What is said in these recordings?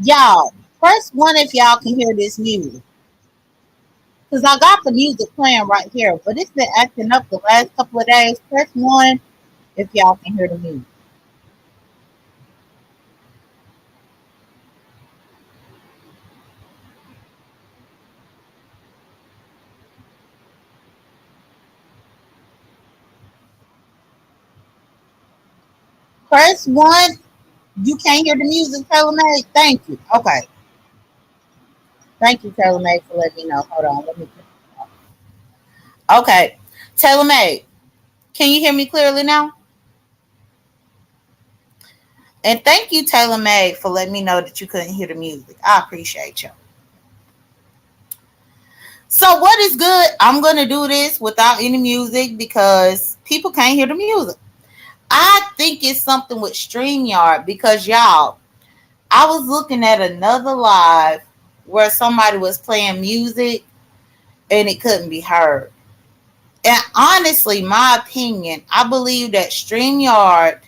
Y'all, first one if y'all can hear this music. Because I got the music playing right here, but it's been acting up the last couple of days. Press one if y'all can hear the music. Press one. You can't hear the music, Taylor May? Thank you. Okay. Thank you, Taylor May, for letting me know. Hold on. Let me. Okay. Taylor May, can you hear me clearly now? And thank you, Taylor May, for letting me know that you couldn't hear the music. I appreciate you. So, what is good? I'm going to do this without any music because people can't hear the music. I think it's something with StreamYard because, y'all, I was looking at another live where somebody was playing music and it couldn't be heard. And honestly, my opinion, I believe that StreamYard,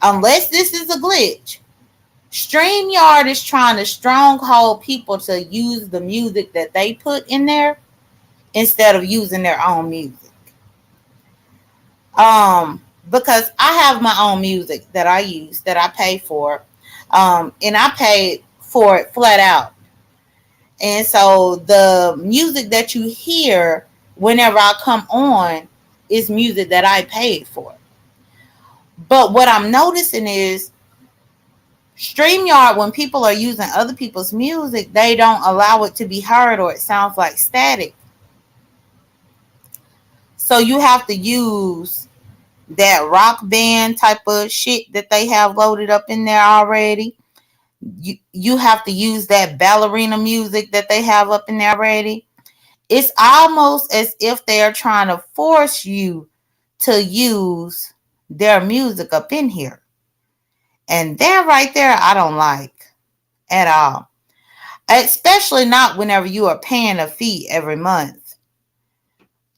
unless this is a glitch, StreamYard is trying to stronghold people to use the music that they put in there instead of using their own music. Because I have my own music that I use that I pay for. And I paid for it flat out. And so the music that you hear whenever I come on is music that I paid for. But what I'm noticing is StreamYard, when people are using other people's music, they don't allow it to be heard or it sounds like static. So you have to use that rock band type of shit that they have loaded up in there already. You have to use that ballerina music that they have up in there already. It's almost as if they're trying to force you to use their music up in here. And that right there, I don't like at all. Especially not whenever you are paying a fee every month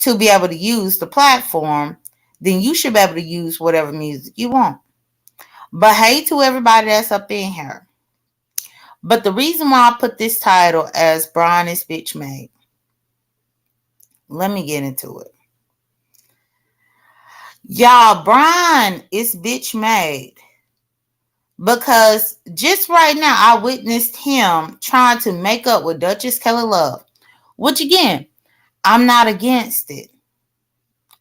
to be able to use the platform, then you should be able to use whatever music you want. But hey to everybody that's up in here. But the reason why I put this title as Brian is Bitch Made, let me get into it. Y'all, Brian is bitch made because just right now I witnessed him trying to make up with Duchess Kelly Love, which again, I'm not against it.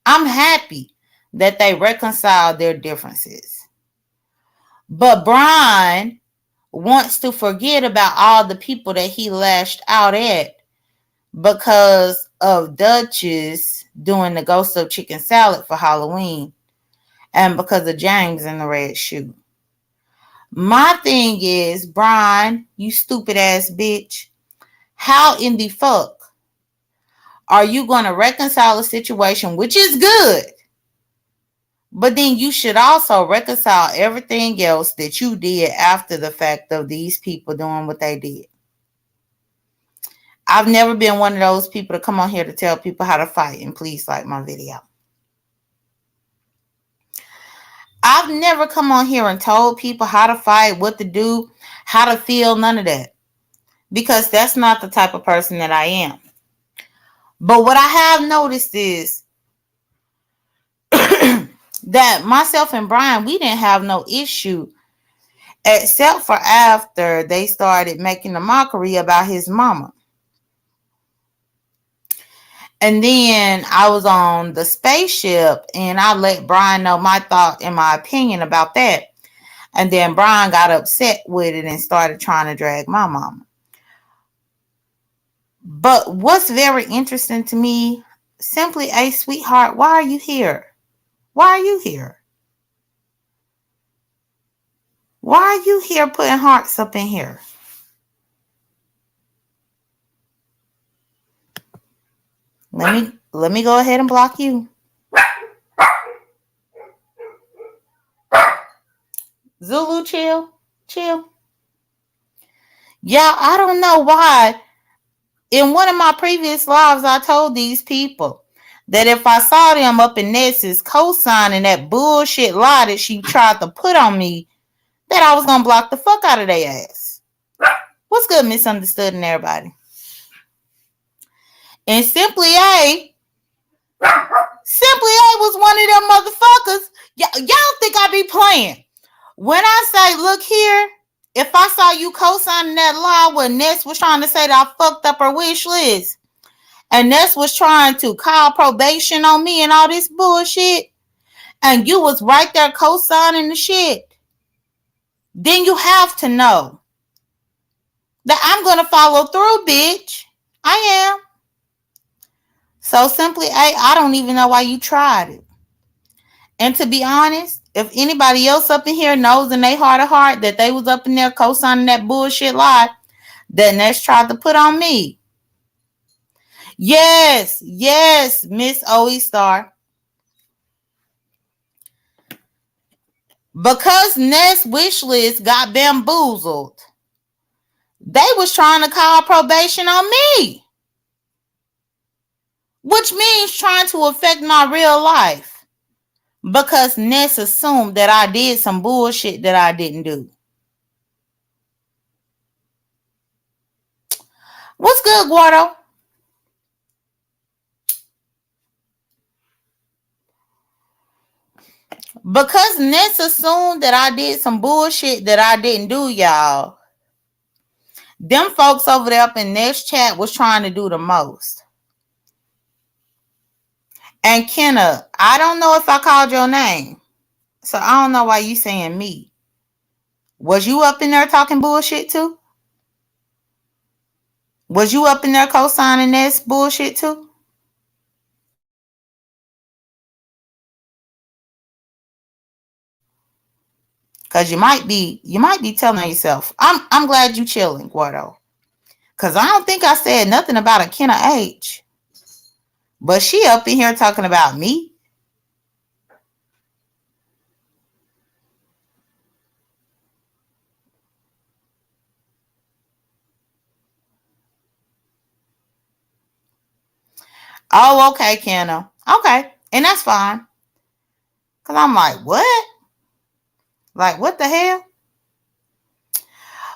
I'm happy that they reconciled their differences. But Brian wants to forget about all the people that he lashed out at because of Duchess doing the ghost of chicken salad for Halloween and because of James in the red shoe. My thing is, Brian, you stupid ass bitch, how in the fuck are you going to reconcile a situation, which is good, but then you should also reconcile everything else that you did after the fact of these people doing what they did? I've never been one of those people to come on here to tell people how to fight, and please like my video. I've never come on here and told people how to fight, what to do, how to feel, none of that. Because that's not the type of person that I am. But what I have noticed is that myself and Brian, we didn't have no issue except for after they started making a mockery about his mama. And then I was on the spaceship and I let Brian know my thought and my opinion about that. And then Brian got upset with it and started trying to drag my mama. But what's very interesting to me, simply, a sweetheart, why are you here? Why are you here? Why are you here putting hearts up in here? Let me go ahead and block you. Zulu, chill. Chill. Yeah, I don't know why. In one of my previous lives, I told these people that if I saw them up in Ness's co-signing that bullshit lie that she tried to put on me, that I was going to block the fuck out of their ass. What's good, misunderstood, and everybody? And Simply A was one of them motherfuckers. Y'all think I be playing. When I say, look here, if I saw you co-signing that lie when Ness was trying to say that I fucked up her wish list, and Ness was trying to call probation on me and all this bullshit, and you was right there co-signing the shit, then you have to know that I'm gonna follow through, bitch. I am. So Simply A, I don't even know why you tried it. And to be honest, if anybody else up in here knows in their heart of heart that they was up in there co-signing that bullshit lie that Ness tried to put on me. Yes, Miss OE Star. Because Ness wish list got bamboozled, they was trying to call probation on me. Which means trying to affect my real life. Because Ness assumed that I did some bullshit that I didn't do. What's good, Guardo? Because Ness assumed that I did some bullshit that I didn't do, y'all. Them folks over there up in Ness chat was trying to do the most. And Kenna, I don't know if I called your name. So I don't know why you saying me. Was you up in there talking bullshit too? Was you up in there co-signing Ness bullshit too? Cause you might be telling yourself. I'm glad you chilling, Guardo. Cause I don't think I said nothing about a Kenna H. But she up in here talking about me. Oh, okay, Kenna. Okay. And that's fine. Cause I'm like, what? Like, what the hell?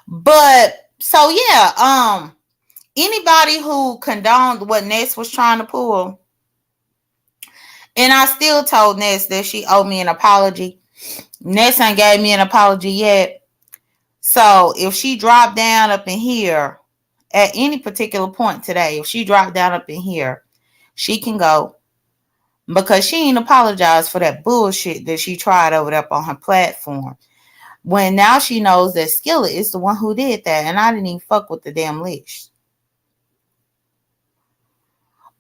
But so yeah, anybody who condoned what Ness was trying to pull, and I still told Ness that she owed me an apology. Ness ain't gave me an apology yet. So if she dropped down up in here at any particular point today, if she dropped down up in here, she can go. Because she ain't apologized for that bullshit that she tried over there on her platform. When now she knows that Skillet is the one who did that, and I didn't even fuck with the damn list.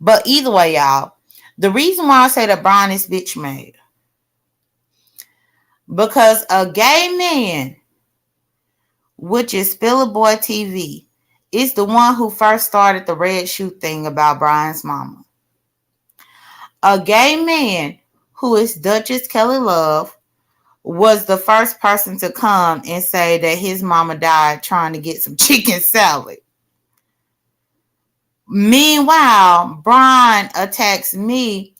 But either way, y'all, the reason why I say that Brian is bitch made, because a gay man, which is Spiller Boy TV, is the one who first started the red shoe thing about Brian's mama. A gay man, who is Duchess Kelly Love, was the first person to come and say that his mama died trying to get some chicken salad. Meanwhile, Brian attacks me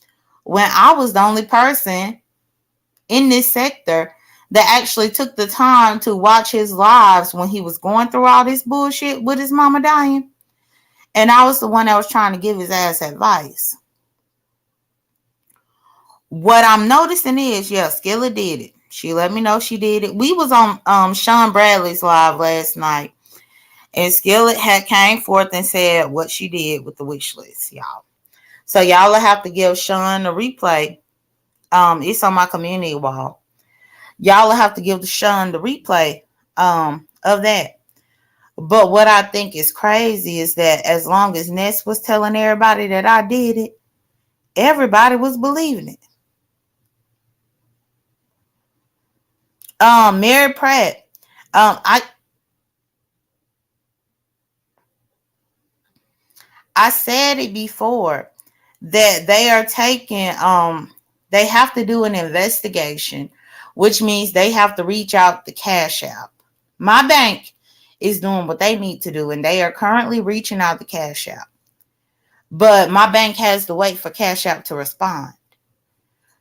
when I was the only person in this sector that actually took the time to watch his lives when he was going through all this bullshit with his mama dying. And I was the one that was trying to give his ass advice. What I'm noticing is, yeah, Skilla did it. She let me know she did it. We was on Sean Bradley's live last night, and Skillet had came forth and said what she did with the wish list, y'all. So y'all will have to give Sean a replay. It's on my community wall. Y'all will have to give Sean the replay of that. But what I think is crazy is that as long as Ness was telling everybody that I did it, everybody was believing it. Mary Pratt. I said it before that they are taking they have to do an investigation, which means they have to reach out to Cash App. My bank is doing what they need to do, and they are currently reaching out to Cash App. But my bank has to wait for Cash App to respond.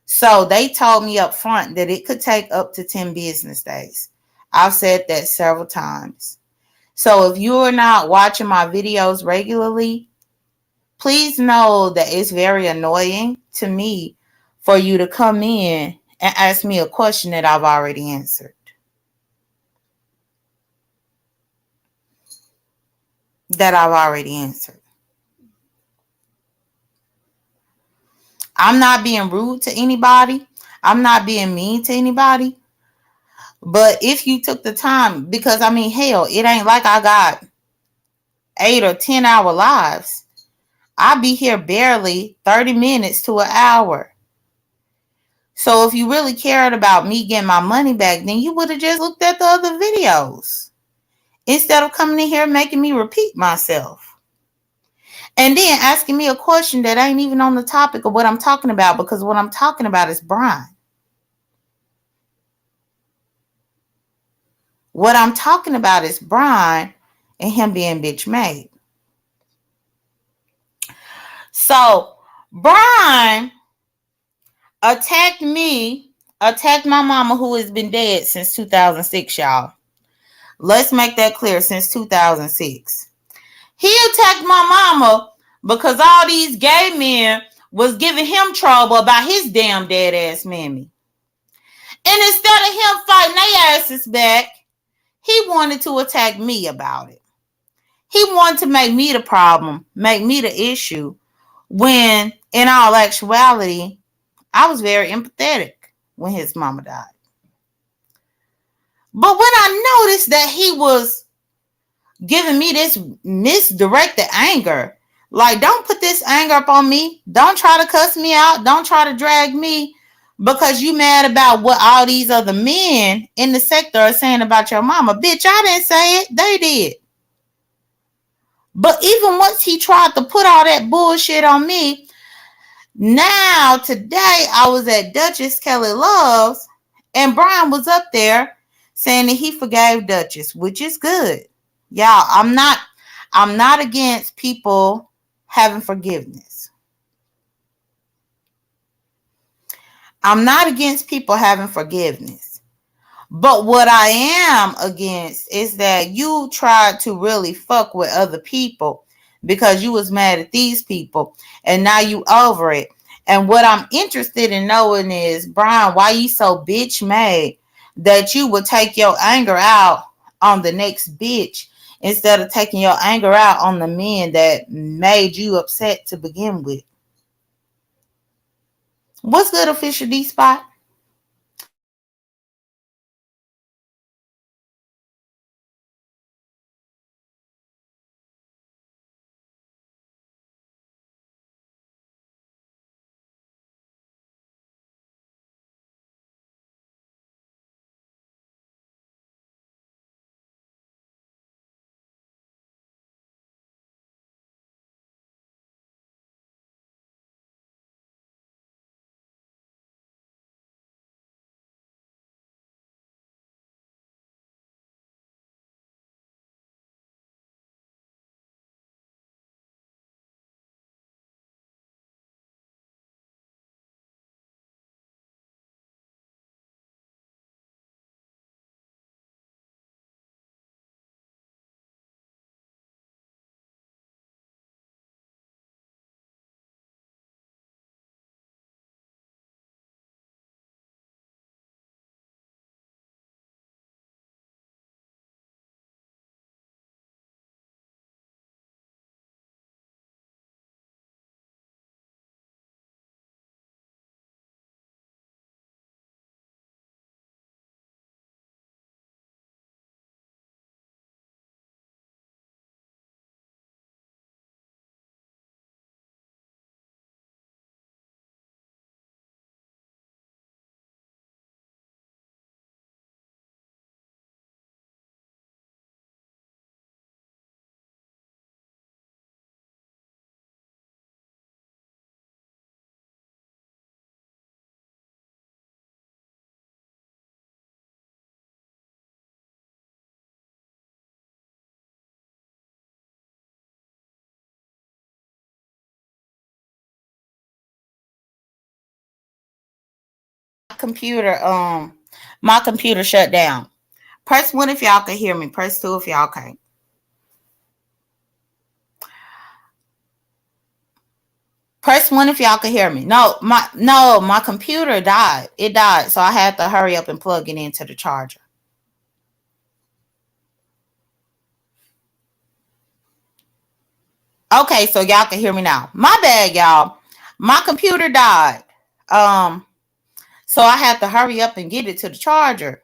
So they told me up front that it could take up to 10 business days. I've said that several times. So if you're not watching my videos regularly, please know that it's very annoying to me for you to come in and ask me a question that I've already answered. That I've already answered. I'm not being rude to anybody. I'm not being mean to anybody. But if you took the time, because I mean, hell, it ain't like I got 8 or 10 hour lives. I'll be here barely 30 minutes to an hour. So if you really cared about me getting my money back, then you would have just looked at the other videos instead of coming in here making me repeat myself. And then asking me a question that ain't even on the topic of what I'm talking about, because what I'm talking about is Brian. What I'm talking about is Brian and him being bitch made. So Brian attacked me, attacked my mama who has been dead since 2006, y'all. Let's make that clear, since 2006. He attacked my mama because all these gay men was giving him trouble about his damn dead ass mammy. And instead of him fighting their asses back, he wanted to attack me about it. He wanted to make me the problem, make me the issue, when in all actuality, I was very empathetic when his mama died. But when I noticed that he was giving me this misdirected anger, like, don't put this anger up on me. Don't try to cuss me out. Don't try to drag me because you mad about what all these other men in the sector are saying about your mama. Bitch, I didn't say it. They did. But even once he tried to put all that bullshit on me, now today I was at Duchess Kelly Love's and Brian was up there saying that he forgave Duchess, which is good. Y'all, I'm not against people having forgiveness. I'm not against people having forgiveness. But what I am against is that you tried to really fuck with other people because you was mad at these people and now you over it. And what I'm interested in knowing is, Brian, why you so bitch made that you would take your anger out on the next bitch instead of taking your anger out on the men that made you upset to begin with? What's good, Official D Spot? Computer, my computer shut down. Press 1 if y'all can hear me. Press 2 if y'all can't. Press one if y'all can hear me. No, my computer died. It died, so I had to hurry up and plug it into the charger. Okay, so y'all can hear me now. My bad, y'all. My computer died. Um, so I had to hurry up and get it to the charger.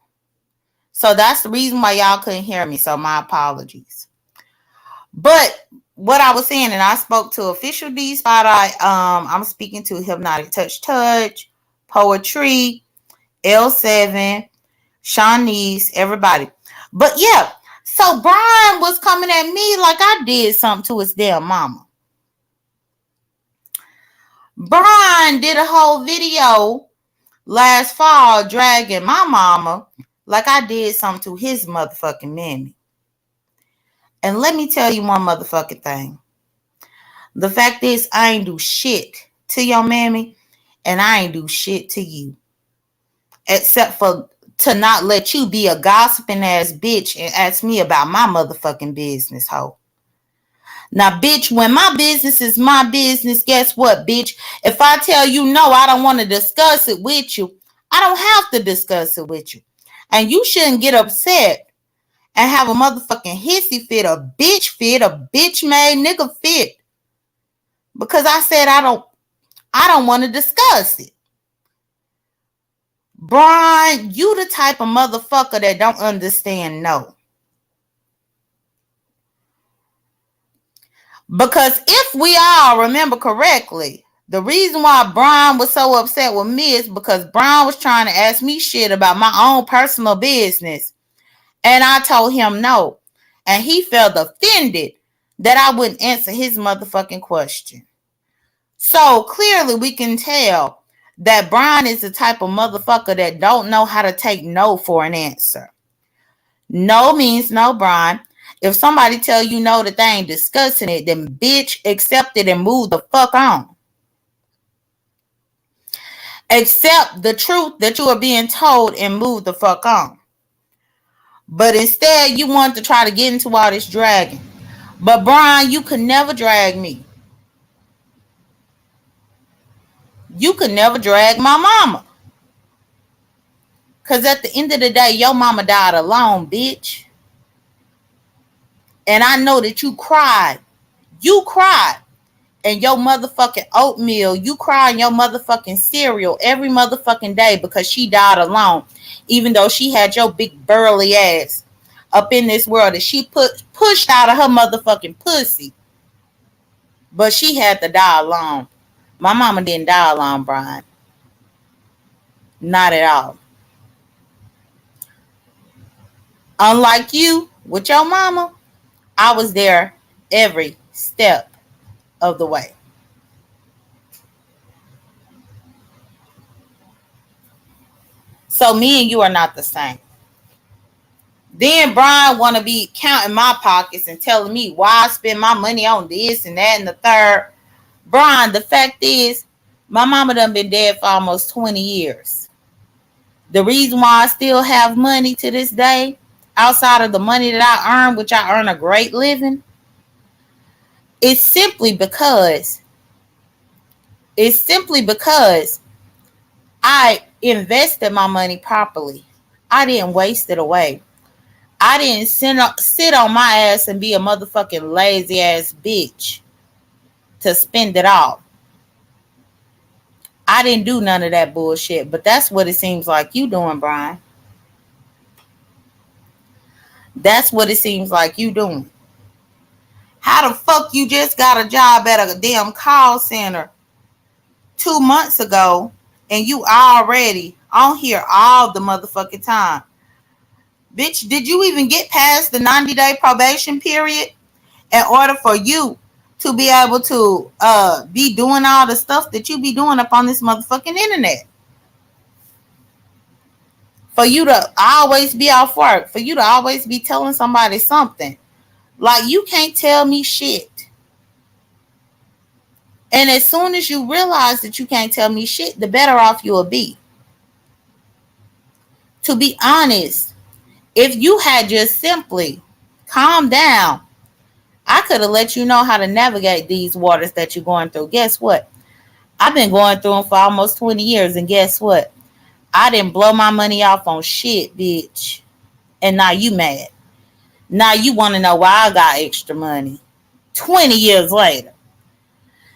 So that's the reason why y'all couldn't hear me. So my apologies. But what I was saying, and I spoke to Official D Spot Eye. I'm speaking to Hypnotic Touch, Poetry, L7, Shawnee's, everybody. But yeah, so Brian was coming at me like I did something to his damn mama. Brian did a whole video last fall dragging my mama like I did something to his motherfucking mammy. And let me tell you one motherfucking thing. The fact is, I ain't do shit to your mammy, and I ain't do shit to you. Except for to not let you be a gossiping ass bitch and ask me about my motherfucking business, hoe. Now, bitch, when my business is my business, guess what, bitch? If I tell you no, I don't want to discuss it with you, I don't have to discuss it with you. And you shouldn't get upset and have a motherfucking hissy fit, a bitch made nigga fit. Because I said I don't want to discuss it. Brian, you the type of motherfucker that don't understand no. Because if we all remember correctly, the reason why Brian was so upset with me is because Brian was trying to ask me shit about my own personal business. And I told him no. And he felt offended that I wouldn't answer his motherfucking question. So clearly we can tell that Brian is the type of motherfucker that don't know how to take no for an answer. No means no, Brian. If somebody tell you no that they ain't discussing it, then bitch, accept it and move the fuck on. Accept the truth that you are being told and move the fuck on. But instead, you want to try to get into all this dragging. But Brian, you could never drag me. You could never drag my mama. Because at the end of the day, your mama died alone, bitch. And I know that you cried. You cried. And your motherfucking oatmeal, you cry in your motherfucking cereal every motherfucking day because she died alone. Even though she had your big burly ass up in this world that she pushed out of her motherfucking pussy. But she had to die alone. My mama didn't die alone, Brian. Not at all. Unlike you, with your mama, I was there every step of the way. So me and you are not the same. Then Brian want to be counting my pockets and telling me why I spend my money on this and that and the third. Brian, the fact is, my mama done been dead for almost 20 years. The reason why I still have money to this day, outside of the money that I earn, which I earn a great living, is simply because I invested my money properly. I didn't waste it away. I didn't sit on my ass and be a motherfucking lazy ass bitch to spend it all. I didn't do none of that bullshit, but that's what it seems like you doing, Brian. That's what it seems like you doing. How the fuck you just got a job at a damn call center 2 months ago and you already on here all the motherfucking time? Bitch, did you even get past the 90-day probation period in order for you to be able to be doing all the stuff that you be doing up on this motherfucking internet? For you to always be off work, for you to always be telling somebody something. Like, you can't tell me shit. And as soon as you realize that you can't tell me shit, the better off you'll be. To be honest, if you had just simply calmed down, I could have let you know how to navigate these waters that you're going through. Guess what? I've been going through them for almost 20 years, and guess what? I didn't blow my money off on shit, bitch. And now you mad. Now you want to know why I got extra money 20 years later.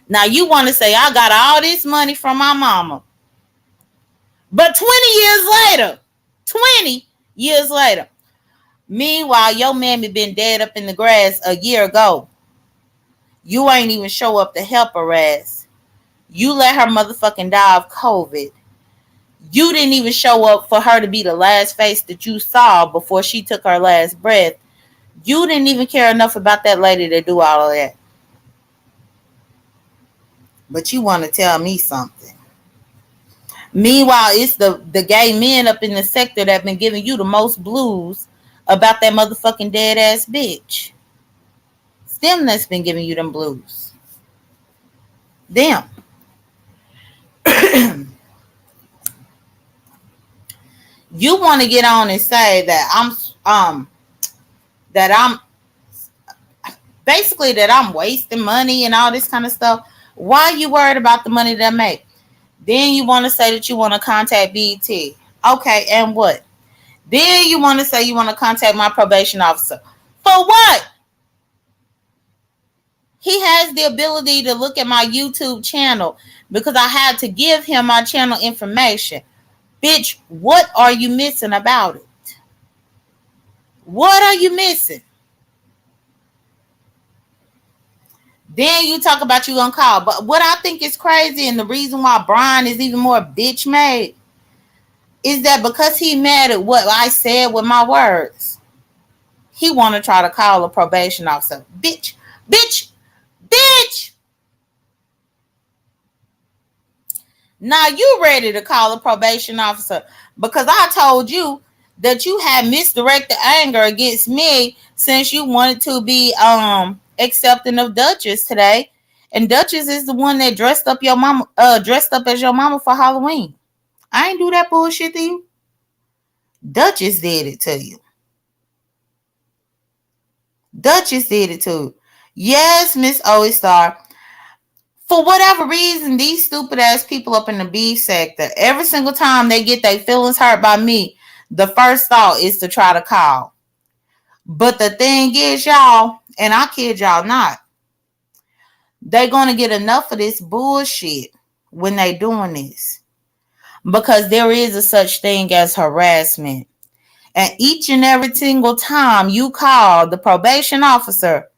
Now you want to say I got all this money from my mama. But 20 years later, 20 years later, meanwhile, your mammy been dead up in the grass a year ago. You ain't even show up to help her ass. You let her motherfucking die of COVID. You didn't even show up for her to be the last face that you saw before she took her last breath. You didn't even care enough about that lady to do all of that. But you want to tell me something. Meanwhile, it's the gay men up in the sector that been giving you the most blues about that motherfucking dead ass bitch. It's them that's been giving you them blues. Them. You want to get on and say that I'm basically that I'm wasting money and all this kind of stuff. Why are you worried about the money that I make? Then you want to say that you want to contact BT. Okay, and what? Then you want to say you want to contact my probation officer. For what? He has the ability to look at my YouTube channel because I had to give him my channel information. Bitch, what are you missing about it? What are you missing? Then you talk about you on call. But what I think is crazy, and the reason why Brian is even more bitch made, is that because he mad at what I said with my words, he want to try to call a probation officer. Bitch, bitch, bitch. Now you ready to call a probation officer because I told you that you had misdirected anger against me since you wanted to be accepting of Duchess today. And Duchess is the one that dressed up your mama, dressed up as your mama for Halloween. I ain't do that bullshit to you. Duchess did it to you. Duchess did it to you. Yes, Miss Star. For whatever reason, these stupid ass people up in the beef sector, every single time they get their feelings hurt by me, the first thought is to try to call. But the thing is, y'all, and I kid y'all not, they're going to get enough of this bullshit when they doing this. Because there is a such thing as harassment. And each and every single time you call the probation officer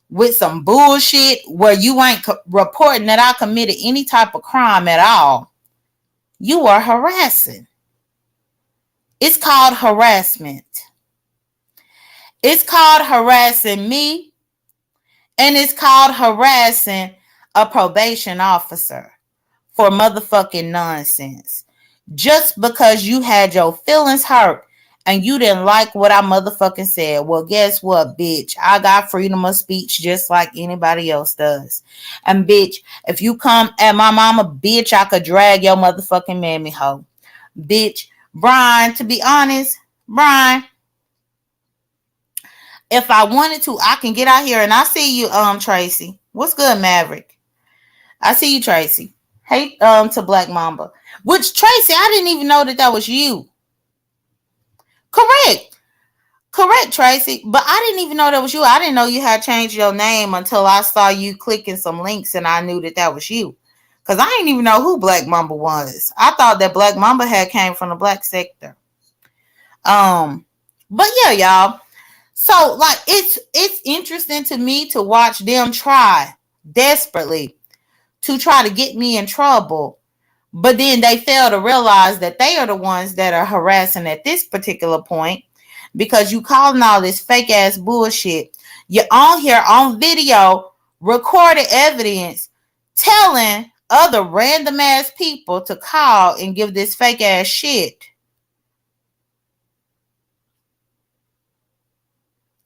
with some bullshit where you ain't reporting that I committed any type of crime at all, you are harassing. It's called harassment. It's called harassing me, and it's called harassing a probation officer for motherfucking nonsense. Just because you had your feelings hurt and you didn't like what I motherfucking said. Well, guess what, bitch? I got freedom of speech just like anybody else does. And bitch, if you come at my mama, bitch, I could drag your motherfucking mammy hoe. Bitch, Brian, to be honest, Brian, if I wanted to, I can get out here and I see you, Tracy. What's good, Maverick? I see you, Tracy. Hey, to Black Mamba. Which, Tracy, I didn't even know that was you. Correct, Tracy. But I didn't even know that was you. I didn't know you had changed your name until I saw you clicking some links and I knew that was you. Because I didn't even know who Black Mamba was. I thought that Black Mamba had came from the black sector. But yeah, y'all. So, like, it's interesting to me to watch them try desperately to try to get me in trouble. But then they fail to realize that they are the ones that are harassing at this particular point because you calling all this fake ass bullshit. You're on here on video, recorded evidence, telling other random ass people to call and give this fake ass shit.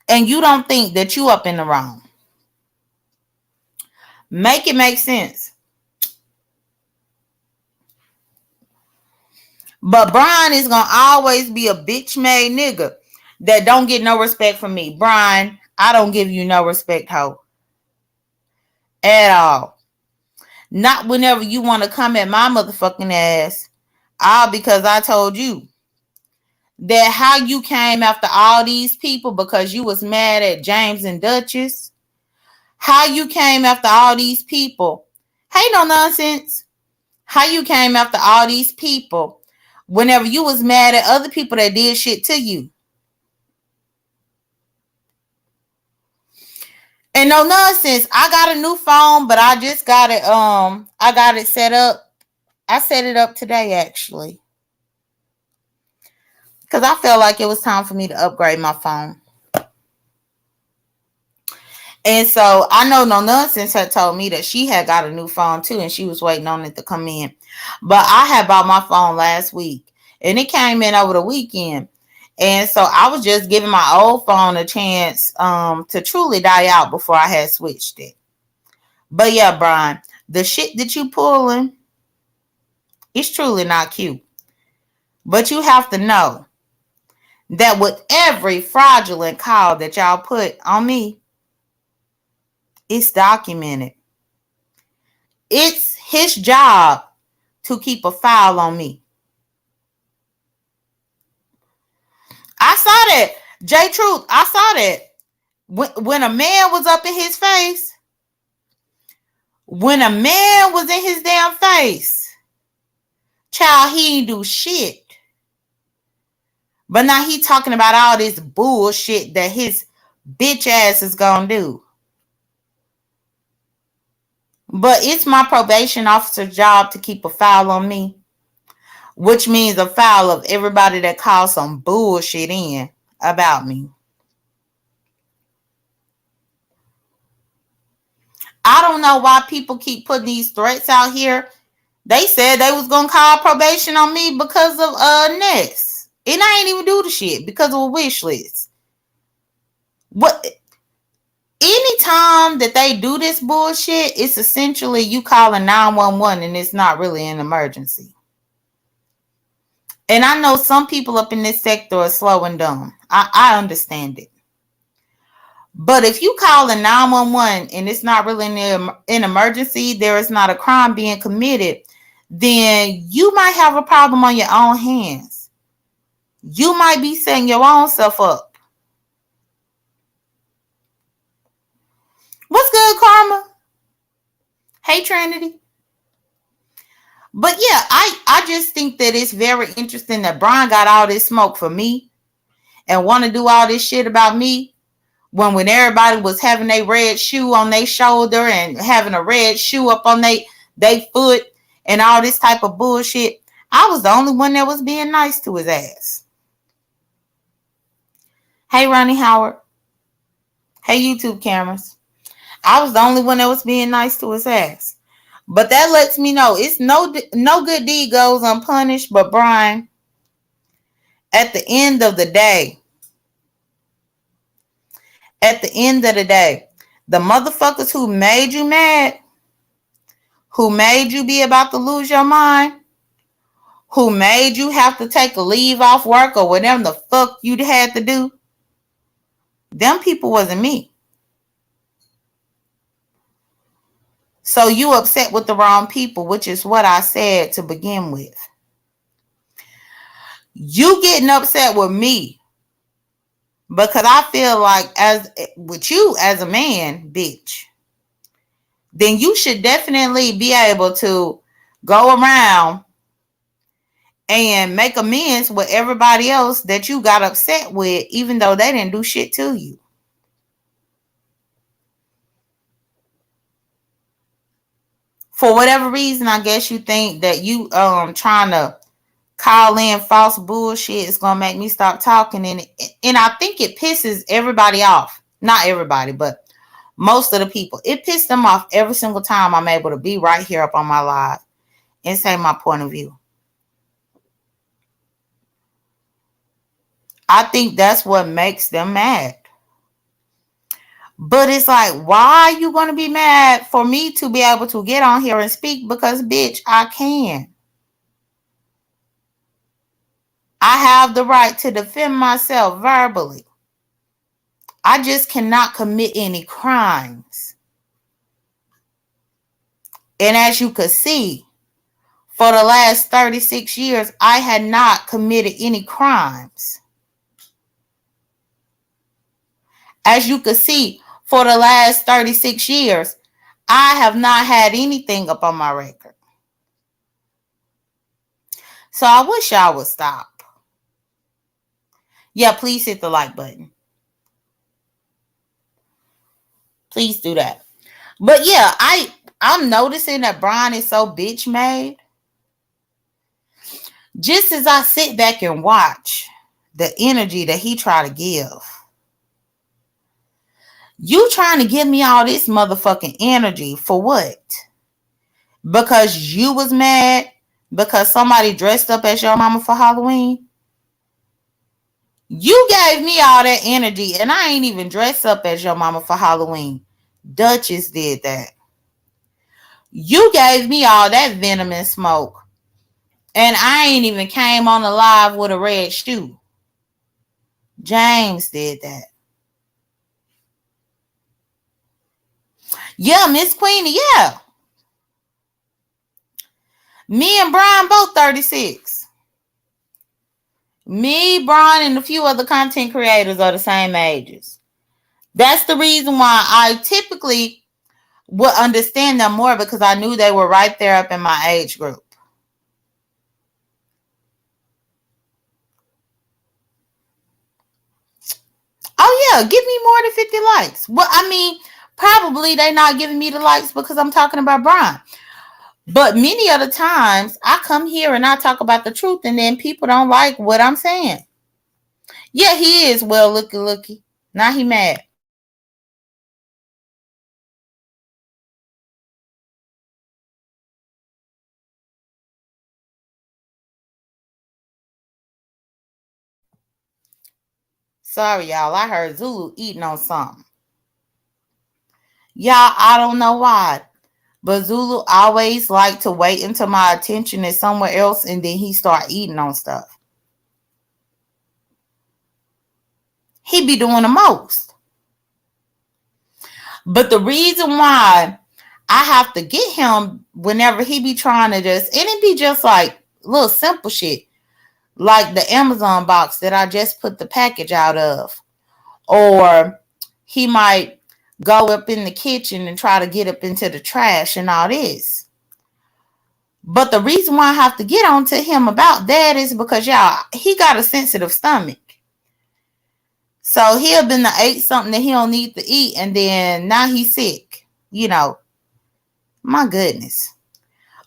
And you don't think that you up in the wrong. Make it make sense. But Brian is going to always be a bitch made nigga that don't get no respect from me. Brian, I don't give you no respect, ho. At all. Not whenever you want to come at my motherfucking ass. All because I told you that how you came after all these people because you was mad at James and Duchess. How you came after all these people. Hey, no nonsense. How you came after all these people whenever you was mad at other people that did shit to you. And no nonsense. I got a new phone, but I just got it. I got it set up. I set it up today actually. Because I felt like it was time for me to upgrade my phone. And so I know no nonsense had told me that she had got a new phone too, and she was waiting on it to come in. But I had bought my phone last week, and it came in over the weekend. And so I was just giving my old phone a chance to truly die out before I had switched it. But yeah, Brian, the shit that you pulling is truly not cute. But you have to know that with every fraudulent call that y'all put on me, it's documented. It's his job to keep a file on me. I saw that. J Truth, I saw that. When a man was up in his face, when a man was in his damn face, child, he ain't do shit. But now he talking about all this bullshit that his bitch ass is gonna do. But it's my probation officer's job to keep a file on me, which means a file of everybody that calls some bullshit in about me. I don't know why people keep putting these threats out here. They said they was gonna call probation on me because of Ness. And I ain't even do the shit because of a wish list. What anytime that they do this bullshit, it's essentially you calling 911 and it's not really an emergency. And I know some people up in this sector are slow and dumb. I understand it. But if you call a 911 and it's not really an emergency, there is not a crime being committed, then you might have a problem on your own hands. You might be setting your own self up. What's good, Karma? Hey, Trinity. But yeah, I just think that it's very interesting that Brian got all this smoke for me and want to do all this shit about me when everybody was having a red shoe on their shoulder and having a red shoe up on they foot and all this type of bullshit. I was the only one that was being nice to his ass. Hey, Ronnie Howard. Hey, YouTube cameras. I was the only one that was being nice to his ass. But that lets me know it's no good deed goes unpunished. But Brian, at the end of the day, the motherfuckers who made you mad, who made you be about to lose your mind, who made you have to take a leave off work or whatever the fuck you had to do, them people wasn't me. So you upset with the wrong people, which is what I said to begin with. You getting upset with me because I feel like as with you as a man, bitch, then you should definitely be able to go around and make amends with everybody else that you got upset with, even though they didn't do shit to you. For whatever reason, I guess you think that you trying to call in false bullshit is gonna make me stop talking, and I think it pisses everybody off. Not everybody, but most of the people. It pissed them off every single time I'm able to be right here up on my live and say my point of view. I think that's what makes them mad. But it's like, why are you going to be mad for me to be able to get on here and speak? Because, bitch, I can. I have the right to defend myself verbally. I just cannot commit any crimes. And as you could see, for the last 36 years, I had not committed any crimes. As you could see, for the last 36 years, I have not had anything up on my record. So I wish y'all would stop. Yeah, please hit the like button. Please do that. But yeah, I'm noticing that Brian is so bitch made. Just as I sit back and watch the energy that he try to give. You trying to give me all this motherfucking energy for what? Because you was mad because somebody dressed up as your mama for Halloween? You gave me all that energy and I ain't even dressed up as your mama for Halloween. Duchess did that. You gave me all that venom and smoke. And I ain't even came on the live with a red shoe. James did that. Yeah, Miss Queenie, yeah. Me and Brian both 36. Me, Brian, and a few other content creators are the same ages. That's the reason why I typically would understand them more, because I knew they were right there up in my age group. Oh yeah, give me more than 50 likes. Well, I mean, probably they not giving me the likes because I'm talking about Brian. But many other times I come here and I talk about the truth and then people don't like what I'm saying. Yeah, he is well looky. Now he mad. Sorry, y'all. I heard Zulu eating on something. Y'all, I don't know why. But Zulu always like to wait until my attention is somewhere else and then he start eating on stuff. He be doing the most. But the reason why I have to get him whenever he be trying to just, and it be just like little simple shit, like the Amazon box that I just put the package out of. Or he might go up in the kitchen and try to get up into the trash and all this. But the reason why I have to get on to him about that is because, y'all, he got a sensitive stomach. So he'll been to ate something that he don't need to eat, and then now he's sick. You know, my goodness.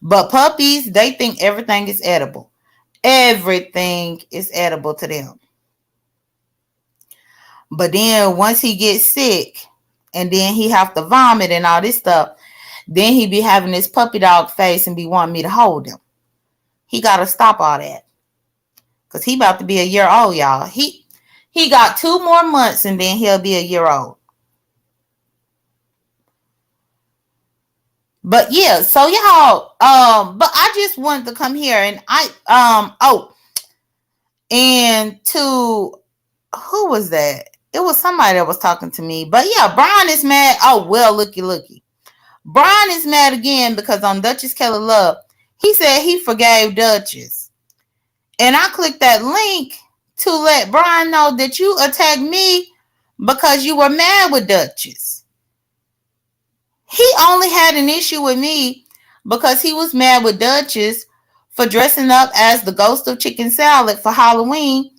But puppies, they think everything is edible. Everything is edible to them. But then once he gets sick, and then he have to vomit and all this stuff, then he be having this puppy dog face and be wanting me to hold him. He got to stop all that. Because he about to be a year old, y'all. He got 2 more months and then he'll be a year old. But yeah, so y'all, but I just wanted to come here and and to, who was that? It was somebody that was talking to me. But yeah, Brian is mad. Oh, well, looky. Brian is mad again because on Duchess Kelly Love, he said he forgave Duchess. And I clicked that link to let Brian know that you attacked me because you were mad with Duchess. He only had an issue with me because he was mad with Duchess for dressing up as the ghost of chicken salad for Halloween.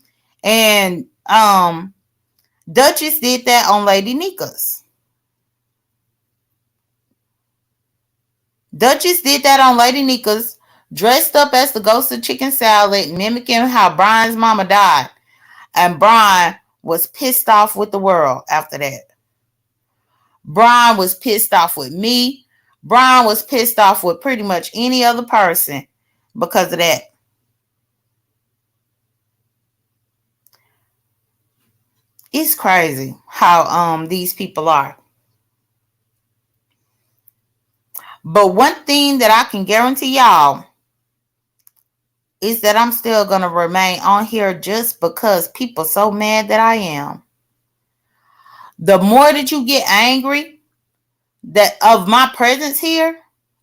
And Duchess did that on Lady Nika's. Duchess did that on Lady Nika's, dressed up as the ghost of chicken salad, mimicking how Brian's mama died. And Brian was pissed off with the world after that. Brian was pissed off with me. Brian was pissed off with pretty much any other person because of that. It's crazy how these people are. But one thing that I can guarantee y'all is that I'm still going to remain on here just because people so mad that I am. The more that you get angry that of my presence here,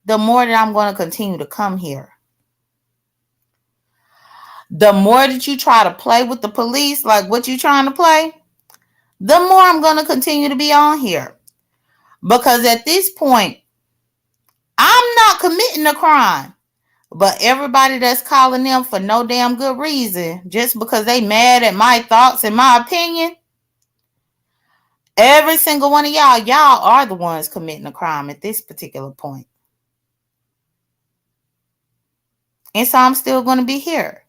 the more that I'm going to continue to come here. The more that you try to play with the police, like what you trying to play, the more I'm going to continue to be on here. Because at this point, I'm not committing a crime. But everybody that's calling them for no damn good reason, just because they mad at my thoughts and my opinion, every single one of y'all are the ones committing a crime at this particular point. And so I'm still going to be here.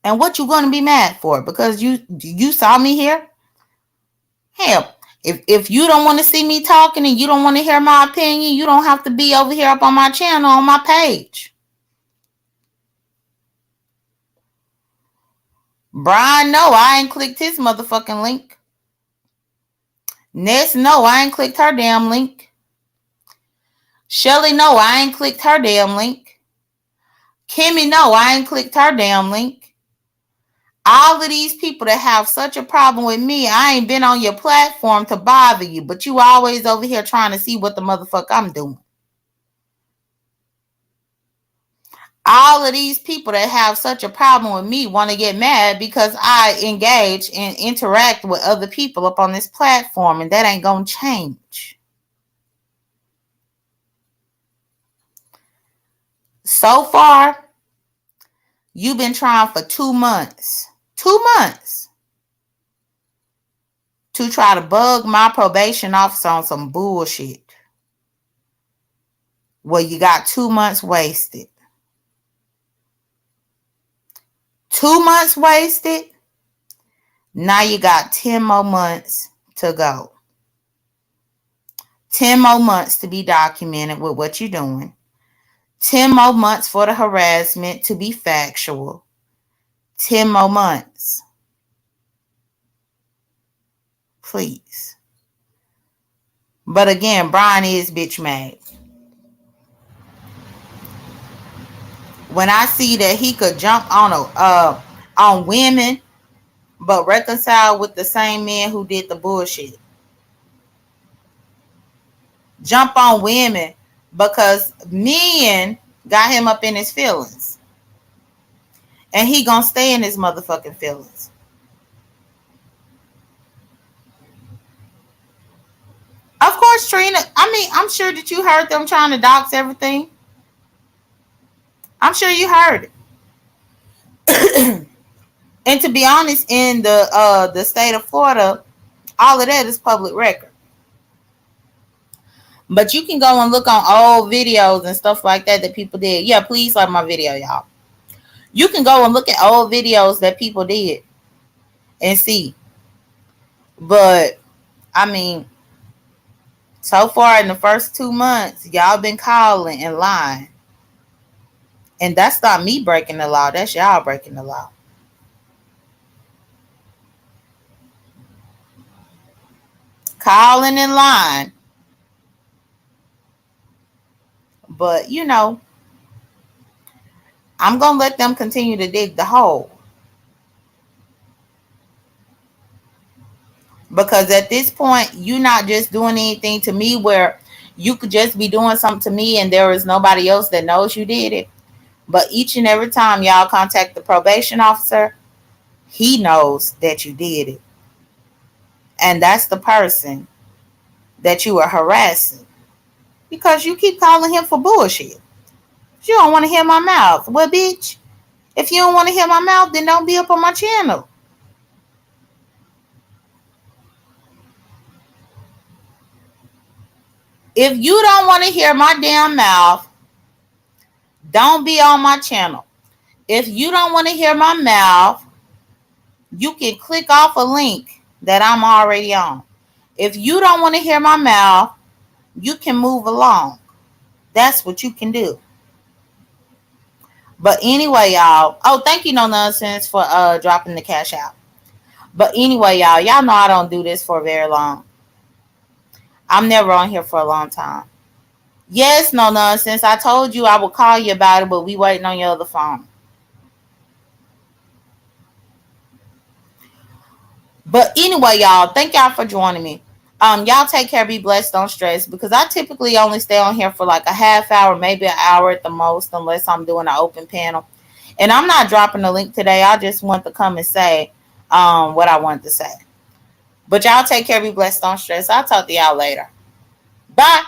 And what you going to be mad for? Because you saw me here? Hell, if you don't want to see me talking and you don't want to hear my opinion, you don't have to be over here up on my channel on my page. Brian, no, I ain't clicked his motherfucking link. Ness, no, I ain't clicked her damn link. Shelly, no, I ain't clicked her damn link. Kimmy, no, I ain't clicked her damn link. All of these people that have such a problem with me, I ain't been on your platform to bother you, but you always over here trying to see what the motherfuck I'm doing. All of these people that have such a problem with me want to get mad because I engage and interact with other people up on this platform, and that ain't gonna change. So far, you've been trying for 2 months. 2 months. To try to bug my probation officer on some bullshit. Well, you got 2 months wasted. 2 months wasted. Now you got 10 more months to go. 10 more months to be documented with what you're doing. 10 more months for the harassment to be factual. 10 more months. Please. But again, Brian is bitch made. When I see that he could jump on women, but reconcile with the same men who did the bullshit. Jump on women because men got him up in his feelings. And he gonna stay in his motherfucking feelings. Of course, Trina. I mean, I'm sure that you heard them trying to dox everything. I'm sure you heard it. And to be honest, in the state of Florida, all of that is public record. But you can go and look on old videos and stuff like that people did. Yeah, please like my video, y'all. You can go and look at old videos that people did and see. But, I mean, so far in the first 2 months, y'all been calling and lying. And that's not me breaking the law. That's y'all breaking the law. Calling and lying. But, I'm going to let them continue to dig the hole. Because at this point, you're not just doing anything to me where you could just be doing something to me and there is nobody else that knows you did it. But each and every time y'all contact the probation officer, he knows that you did it. And that's the person that you are harassing. Because you keep calling him for bullshit. You don't want to hear my mouth. Well, bitch, if you don't want to hear my mouth, then don't be up on my channel. If you don't want to hear my damn mouth, don't be on my channel. If you don't want to hear my mouth, you can click off a link that I'm already on. If you don't want to hear my mouth, you can move along. That's what you can do. But anyway, y'all. Oh, thank you, No Nonsense, for dropping the cash out. But anyway, y'all know I don't do this for very long. I'm never on here for a long time. Yes, No Nonsense. I told you I would call you about it, but we waiting on your other phone. But anyway, y'all, thank y'all for joining me. Y'all take care, be blessed, don't stress, because I typically only stay on here for like a half hour, maybe an hour at the most, unless I'm doing an open panel. And I'm not dropping the link today. I just want to come and say what I wanted to say. But y'all take care, be blessed, don't stress. I'll talk to y'all later. Bye.